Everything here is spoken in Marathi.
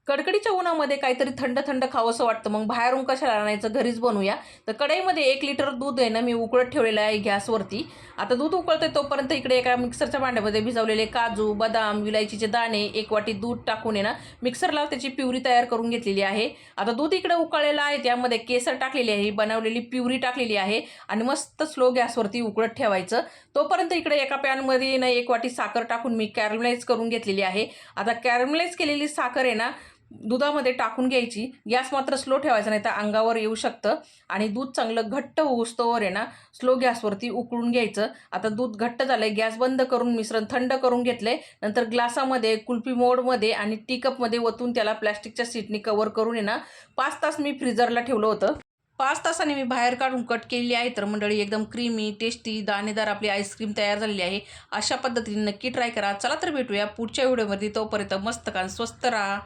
कडकडीच्या उन्हामध्ये काहीतरी थंड थंड खावंसं वाटतं, मग बाहेरून कशाला आणायचं, घरीच बनवूया. तर कढईमध्ये 1 लिटर दूध आहे ना मी उकळत ठेवलेलं आहे गॅसवरती. आता दूध उकळतंय तोपर्यंत इकडे एका मिक्सरच्या भांड्यामध्ये भिजवलेले काजू, बदाम, विलायचीचे दाणे, 1 वाटी दूध टाकून आहे ना मिक्सरला त्याची प्युरी तयार करून घेतलेली आहे. आता दूध इकडे उकळलेलं आहे, त्यामध्ये केसर टाकलेली आहे, बनवलेली प्युरी टाकलेली आहे आणि मस्त स्लो गॅसवरती उकळत ठेवायचं. तोपर्यंत इकडे एका पॅनमध्ये ना 1 वाटी साखर टाकून मी कॅरमलाइज करून घेतलेली आहे. आता कॅरमलाइज केलेली साखर आहे ना दुधामध्ये टाकून घ्यायची. गॅस मात्र स्लो ठेवायचा, नाही तर अंगावर येऊ शकतं. आणि दूध चांगलं घट्ट होऊस्तोवर आहे ना स्लो गॅसवरती उकळून घ्यायचं. आता दूध घट्ट झालंय, गॅस बंद करून मिश्रण थंड करून घेतलंय. नंतर ग्लासामध्ये कुल्फी मोडमध्ये आणि टी कपमध्ये ओतून त्याला प्लॅस्टिकच्या शीटनी कव्हर करून आहे ना 5 तास मी फ्रीजरला ठेवलं होतं. 5 तासांनी मी बाहेर काढून कट केलेली आहे. तर मंडळी एकदम क्रीमी, टेस्टी, दाणेदार आपली आईस्क्रीम तयार झालेली आहे. अशा पद्धतीने नक्की ट्राय करा. चला तर भेटूया पुढच्या व्हिडिओमध्ये. तोपर्यंत मस्त खा, स्वस्त राहा.